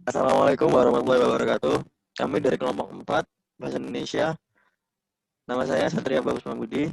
Assalamualaikum warahmatullahi wabarakatuh. Kami dari kelompok 4 Bahasa Indonesia. Nama saya Satria Bagus Mambudi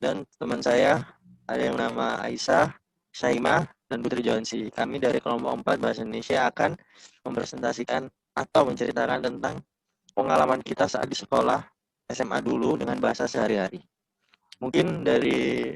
dan teman saya ada yang nama Aisyah, Syaimah, dan Putri Johansi. Kami dari kelompok 4 Bahasa Indonesia akan mempresentasikan atau menceritakan tentang pengalaman kita saat di sekolah SMA dulu dengan bahasa sehari-hari. Mungkin dari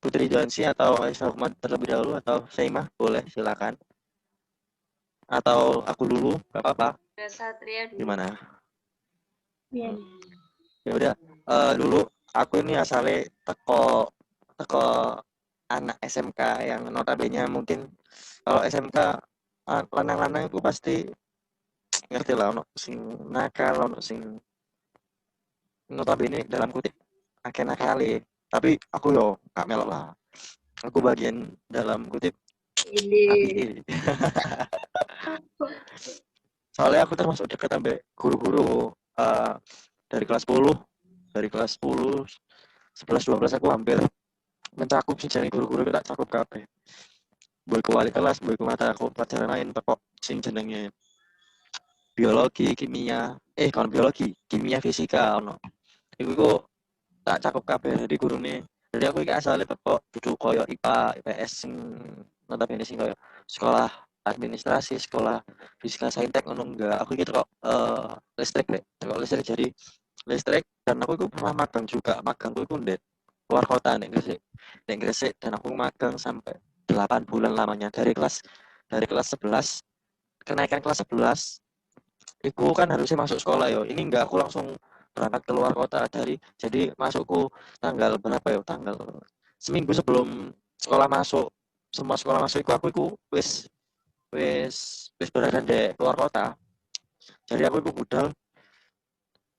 Putri Johansi atau Aisyah Hukmat terlebih dahulu atau Syaimah, boleh silakan. Atau aku dulu, nggak apa-apa. Satria dulu. Gimana? Ya. Ya udah, dulu aku ini asalnya teko anak SMK yang notabene mungkin kalau SMK lanang-lanang itu pasti ngerti lah, ono sing nakal, ono sing notabene dalam kutip akeh nakale, tapi aku yo gak melok lah, aku bagian dalam kutip api. Ini. Soalnya aku termasuk dekat sampai guru-guru dari kelas 10, 11 12 aku hampir mencakup sih, jadi guru-guru tak cakup kabeh. Boy ke wali kelas, boy ke mata aku pelajaran lain pokok sing jenenge biologi, kimia, kon biologi, kimia, fisika ono. Iku kok tak cakup kabeh jadi gurune. Jadi aku iki asale teko dudu koyo IPA, IPS sing notabene sing koyo sekolah administrasi, sekolah fisika saintek ngono enggak. Aku iki teko listrik deh, teko listrik jadi listrik dan aku iku pernah magang juga. Magangku iku ndek luar kota nek Gresik. Nek Gresik dan aku magang sampai 8 bulan lamanya dari kelas 11 kenaikan kelas 11 itu kan harusnya masuk sekolah yo. Ini enggak, aku langsung berangkat ke luar kota jadi masukku tanggal berapa ya? Tanggal seminggu sebelum sekolah masuk. Semua sekolah masuk aku wis wis berada di luar kota. Jadi aku budal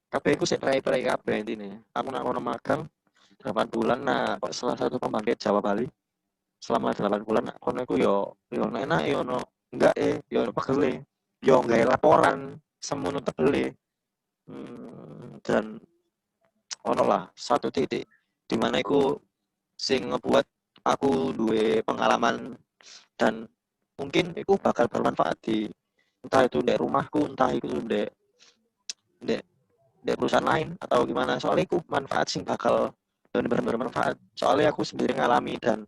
kabeh iku sik prai-prai kabeh intine. Aku nak ngono magang 8 bulan, nah kok salah satu pembangkit Jawa Bali selama 8 bulan kono iku yo enak yo ono enggak yo ono pegele yo nggawe laporan semono tebele. Dan ono lah satu titik di mana iku sing ngebuat aku duwe pengalaman dan mungkin iku bakal bermanfaat di entah itu di rumahku, entah itu di perusahaan lain atau gimana. Soalnya iku manfaat sing bakal bener-bener bermanfaat. Soalnya aku sendiri ngalami dan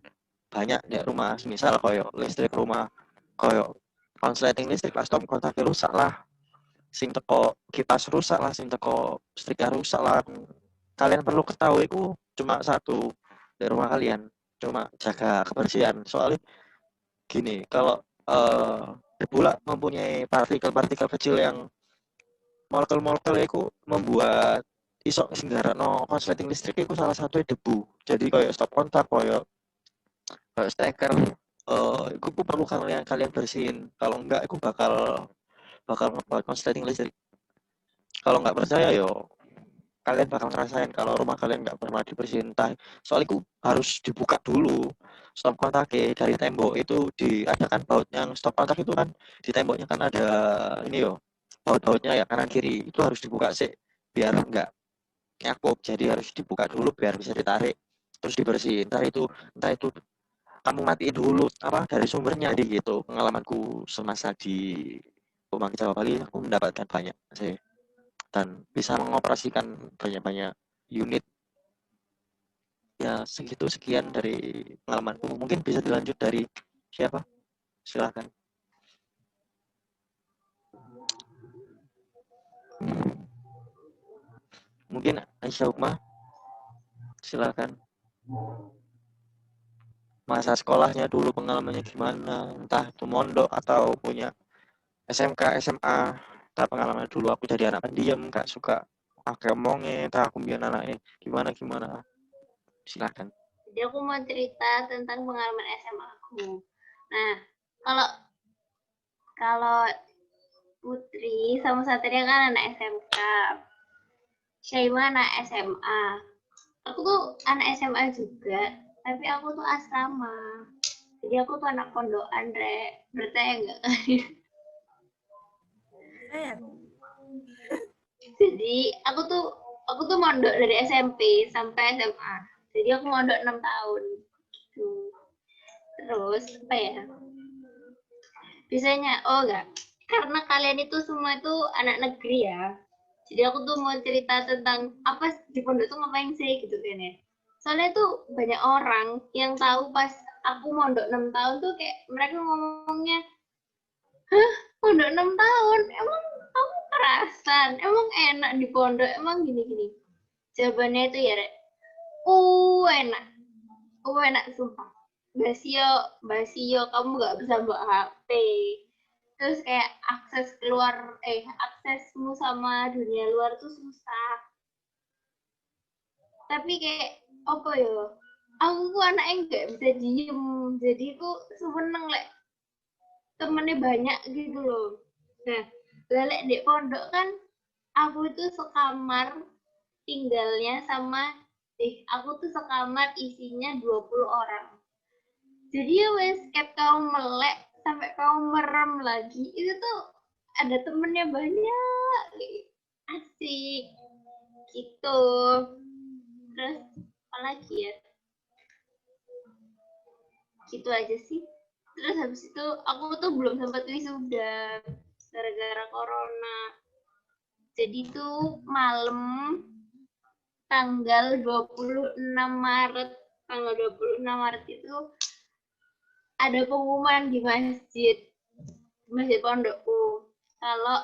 banyak di rumah, misal koyo listrik rumah, koyo konsleting listrik pas stop kontaknya rusak lah, sing teko kipas rusak lah, sing teko setrika rusak lah. Kalian perlu ketahui itu cuma satu di rumah kalian, cuma jaga kebersihan. Soalnya gini, kalau debu mempunyai partikel-partikel kecil yang molekul-molekul itu membuat iso singgarakno konsleting listrik itu salah satu debu. Jadi kayak stop kontak, kayak steker, itu perlu kalian bersihin. Kalau enggak, itu bakal ngebuat konsleting listrik. Kalau nggak percaya yo kalian bakal ngerasain kalau rumah kalian nggak pernah dibersihin. Soalnya itu harus dibuka dulu stop kontaknya dari tembok itu diadakan baut yang stop kontak itu kan di temboknya kan ada ini yo baut-bautnya ya kanan kiri itu harus dibuka sih biar nggak nyakup, jadi harus dibuka dulu biar bisa ditarik terus dibersihin. Entah itu kamu matiin dulu apa dari sumbernya gitu. Pengalamanku semasa di Pembangkit Jawa Bali aku mendapatkan banyak sih dan bisa mengoperasikan banyak-banyak unit. Ya segitu sekian dari pengalamanku, mungkin bisa dilanjut dari siapa, silahkan. Mungkin Aisyah Hukmah, silahkan. Masa sekolahnya dulu pengalamannya gimana, entah itu mondok atau punya SMK SMA. Entah pengalaman dulu aku jadi anak pendiam gak suka pakai omongnya, entah aku biar anaknya gimana silahkan. Jadi aku mau cerita tentang pengalaman SMA aku. Nah, kalau kalau Putri sama Satria kan anak SMK, Syaima anak SMA. Aku tuh anak SMA juga, tapi aku tuh asrama. Jadi aku tuh anak pondokan, Bertanya enggak? Jadi aku tuh mondok dari SMP sampai SMA. Jadi aku mondok 6 tahun. Gitu. Terus apa ya? Biasanya oh enggak. karena kalian itu semua itu anak negeri ya. Jadi aku tuh mau cerita tentang apa di pondok tuh ngapain sih gitu kan ya. Soalnya tuh banyak orang yang tahu pas aku mondok 6 tahun tuh kayak mereka ngomongnya, pondok 6 tahun, emang kamu kerasan, emang enak di pondok, emang gini-gini. Jawabannya itu ya, Rek, enak, enak sumpah. Basio, Basio, kamu nggak bisa bawa HP. Terus kayak aksesmu sama dunia luar tuh susah. Tapi kayak apa ya? Aku tuh anaknya nggak bisa diem, jadi tuh seneng lek temennya banyak gitu loh. Nah, lelek di pondok kan aku itu sekamar tinggalnya sama aku tuh sekamar isinya 20 orang. Jadi ya wes kayak kau melek sampai kau merem lagi itu tuh ada temennya banyak, asik gitu. Terus apa lagi ya, gitu aja sih. Terus habis itu aku tuh belum sempat wisuda gara-gara corona. Jadi tuh malam tanggal 26 Maret, tanggal 26 Maret itu ada pengumuman di masjid pondokku. Kalau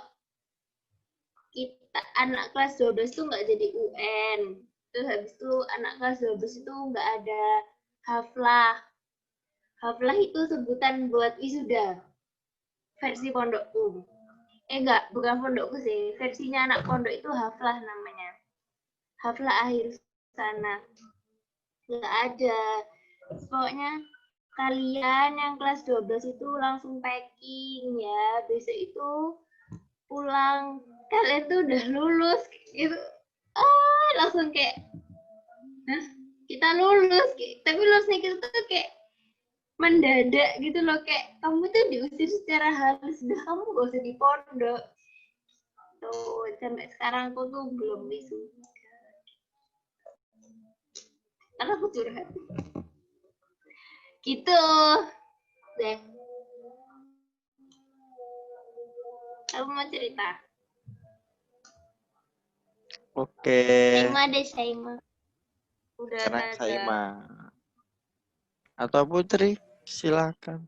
kita anak kelas 12 tuh nggak jadi UN. Terus habis itu anak kelas 12 itu nggak ada haflah. Haflah itu sebutan buat wisuda. Versi pondokku. Enggak, bukan pondokku sih. Versinya anak pondok itu haflah namanya. Haflah akhir sana. Nggak ada. Pokoknya kalian yang kelas 12 itu langsung packing ya. Besok itu pulang. Kalian tuh udah lulus. Itu langsung kayak, hah? Kita lulus. Tapi lulusnya kita tuh kayak mendadak gitu loh. Kayak kamu tuh diusir secara halus. Udah kamu gak usah di pondok. Tuh, sampai sekarang aku tuh belum wisuda. Karena aku curhat. Gitu deh. Kamu mau cerita? Oke, Saima deh, Saima. Udah sekarang saya ada. mah. Atau Putri, silakan.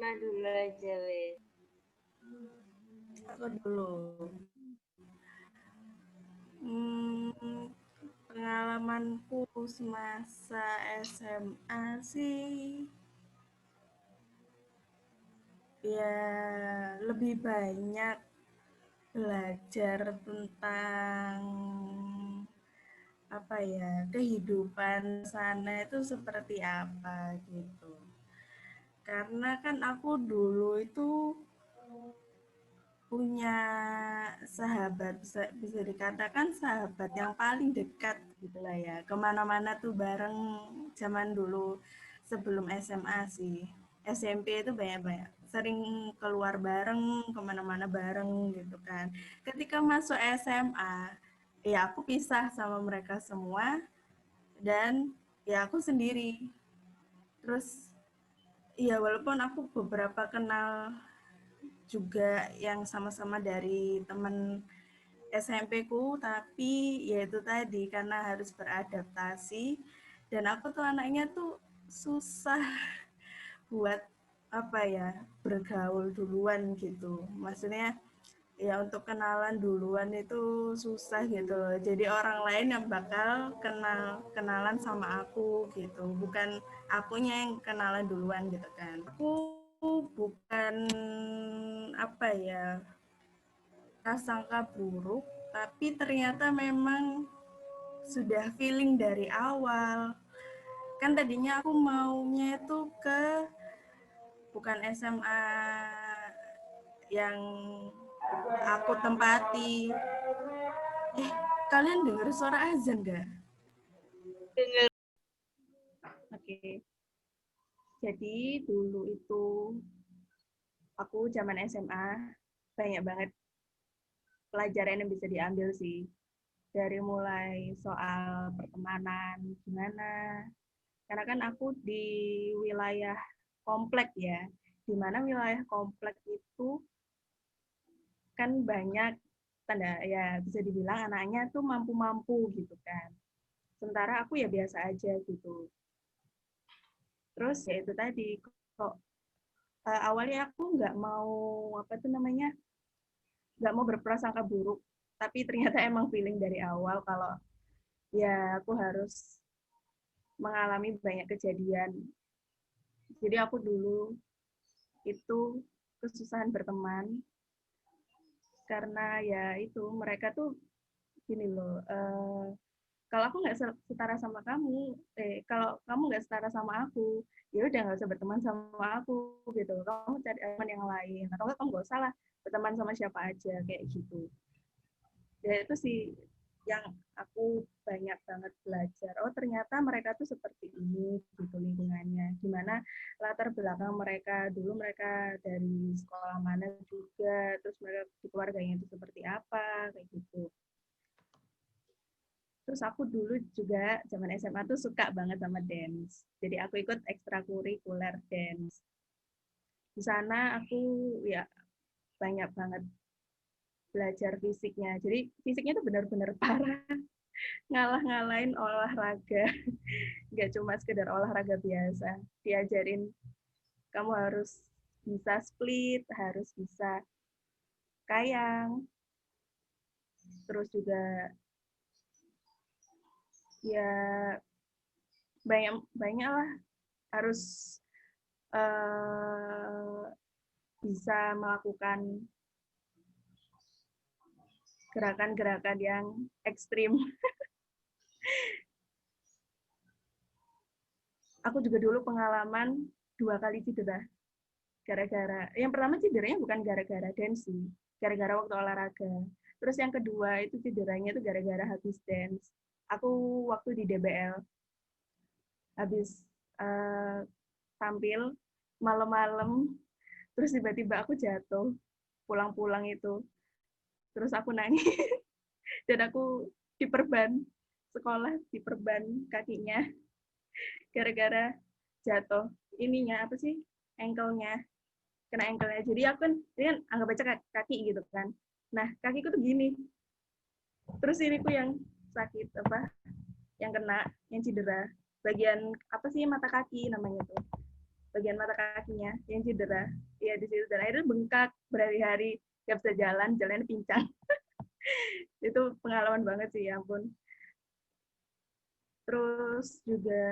Nah dulu aja, weh. Aku dulu. Pengalamanku semasa SMA sih ya lebih banyak belajar tentang apa ya, kehidupan sana itu seperti apa gitu. Karena kan aku dulu itu punya sahabat, bisa dikatakan sahabat yang paling dekat gitu lah ya, kemana-mana tuh bareng zaman dulu sebelum SMA sih. SMP itu banyak-banyak sering keluar bareng, kemana-mana bareng gitu kan. Ketika masuk SMA ya aku pisah sama mereka semua dan ya aku sendiri. Terus ya walaupun aku beberapa kenal juga yang sama-sama dari teman SMP ku, tapi ya itu tadi karena harus beradaptasi dan aku tuh anaknya tuh susah buat apa ya, bergaul duluan gitu. Maksudnya ya untuk kenalan duluan itu susah gitu loh. Jadi orang lain yang bakal kenalan sama aku gitu, bukan akunya yang kenalan duluan gitu kan. Aku bukan apa ya, prasangka buruk, tapi ternyata memang sudah feeling dari awal. Kan tadinya aku maunya itu ke bukan SMA yang aku tempati. Kalian dengar suara azan gak? Dengar. Oke. Jadi dulu itu aku zaman SMA banyak banget pelajaran yang bisa diambil sih. Dari mulai soal pertemanan gimana. Karena kan aku di wilayah komplek ya. di mana wilayah komplek itu kan banyak tanda ya bisa dibilang anaknya tuh mampu-mampu gitu kan. Sementara aku ya biasa aja gitu. Terus ya itu tadi kok awalnya aku nggak mau apa tuh namanya nggak mau berprasangka buruk, tapi ternyata emang feeling dari awal kalau ya aku harus mengalami banyak kejadian. Jadi aku dulu itu kesusahan berteman karena ya itu mereka tuh gini loh, kalau aku nggak setara sama kamu, kalau kamu nggak setara sama aku, ya udah nggak usah berteman sama aku gitu. Kamu cari teman yang lain, atau enggak kamu nggak usah lah berteman sama siapa aja kayak gitu. Ya itu sih yang aku banyak banget belajar. Oh ternyata mereka tuh seperti ini gitu lingkungannya. Gimana latar belakang mereka dulu mereka dari sekolah mana juga, terus mereka di keluarganya itu seperti apa kayak gitu. Terus aku dulu juga zaman SMA tuh suka banget sama dance. Jadi aku ikut ekstrakurikuler dance. Di sana aku ya banyak banget belajar fisiknya. Jadi fisiknya tuh benar-benar parah. Ngalah-ngalahin olahraga. Nggak cuma sekedar olahraga biasa. Diajarin kamu harus bisa split, harus bisa kayang. Terus juga ya banyak lah harus uh, bisa melakukan gerakan-gerakan yang ekstrim. Aku juga dulu pengalaman 2 kali cedera. Gara-gara, yang pertama cederanya bukan gara-gara dance sih, gara-gara waktu olahraga. Terus yang kedua itu cederanya itu gara-gara habis dance. Aku waktu di DBL, habis tampil malam-malam, terus tiba-tiba aku jatuh, pulang-pulang itu. Terus aku nangis, dan aku diperban, sekolah diperban kakinya, gara-gara jatuh. Ininya, apa sih, ankle-nya, kena ankle-nya. Jadi aku kan, ini kan anggap aja kaki gitu kan. Nah, kakiku tuh gini. Terus ini ku yang sakit, apa, yang kena, yang cedera. Bagian, apa sih, mata kaki namanya tuh. Bagian mata kakinya, yang cedera. Iya, di situ. Dan akhirnya bengkak berhari-hari, gak bisa jalan, jalannya pincang. Itu pengalaman banget sih, ya ampun. Terus juga,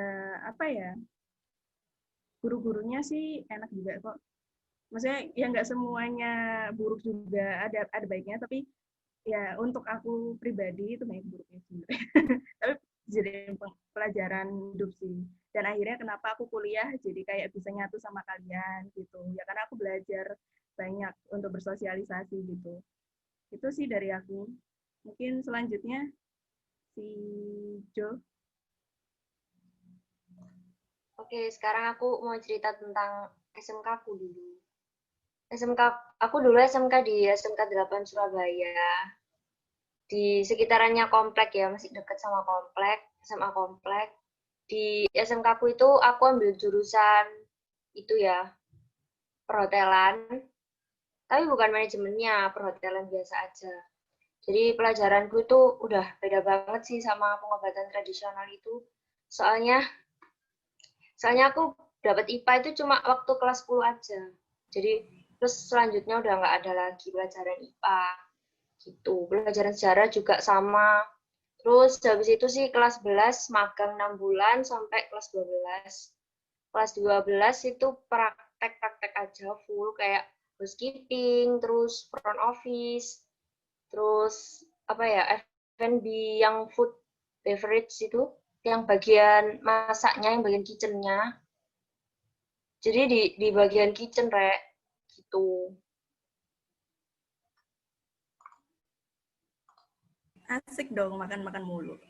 apa ya, guru-gurunya sih enak juga kok. Maksudnya ya nggak semuanya buruk juga, ada baiknya, tapi ya untuk aku pribadi itu banyak buruknya sebenarnya. Tapi jadi pelajaran hidup sih. Dan akhirnya kenapa aku kuliah jadi kayak bisa nyatu sama kalian gitu. Ya karena aku belajar banyak untuk bersosialisasi gitu. Itu sih dari aku. Mungkin selanjutnya si Jo. Oke, sekarang aku mau cerita tentang SMK aku dulu. SMK aku dulu SMK di SMK 8 Surabaya. Di sekitarannya komplek ya, masih dekat sama komplek, SMA komplek. Di SMK aku itu aku ambil jurusan itu ya, perhotelan. Tapi bukan manajemennya, perhotelan biasa aja. Jadi pelajaranku itu udah beda banget sih sama pengobatan tradisional itu. Soalnya aku dapat IPA itu cuma waktu kelas 10 aja. Jadi terus selanjutnya udah nggak ada lagi pelajaran IPA gitu. Pelajaran sejarah juga sama. Terus habis itu sih kelas 11 magang 6 bulan sampai kelas 12. Kelas 12 itu praktek-praktek aja full kayak housekeeping, terus front office, terus apa ya, F&B yang food beverage itu, yang bagian masaknya, yang bagian kitchennya. Jadi di bagian kitchen, Rek, gitu. Asik dong makan-makan mulu.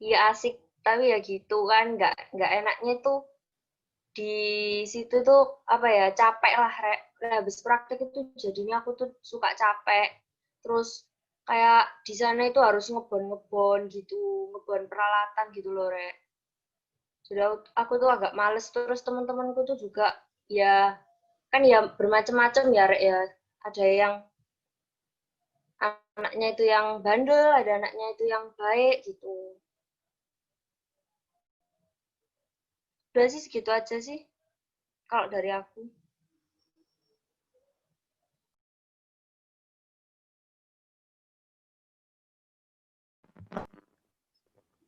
Iya asik, tapi ya gitu kan, nggak enaknya tuh di situ tuh apa ya, capek lah, Rek. Nah, habis praktek itu jadinya aku tuh suka capek. Terus kayak di sana itu harus ngebon gitu, ngebon peralatan gitu loh, Rek. Jadi aku tuh agak males, terus teman-temanku tuh juga ya kan ya bermacam-macam ya, Rek, ya. Ada yang anaknya itu yang bandel, ada anaknya itu yang baik gitu. Udah sih segitu aja sih kalau dari aku.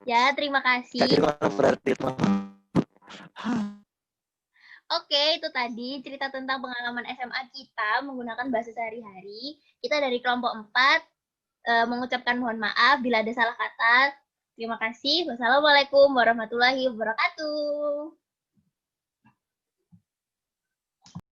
Ya, terima Gak kasih. jadi orang berarti mah. Oke, itu tadi cerita tentang pengalaman SMA kita menggunakan bahasa sehari-hari. Kita dari kelompok 4 mengucapkan mohon maaf bila ada salah kata. Terima kasih. Wassalamualaikum warahmatullahi wabarakatuh.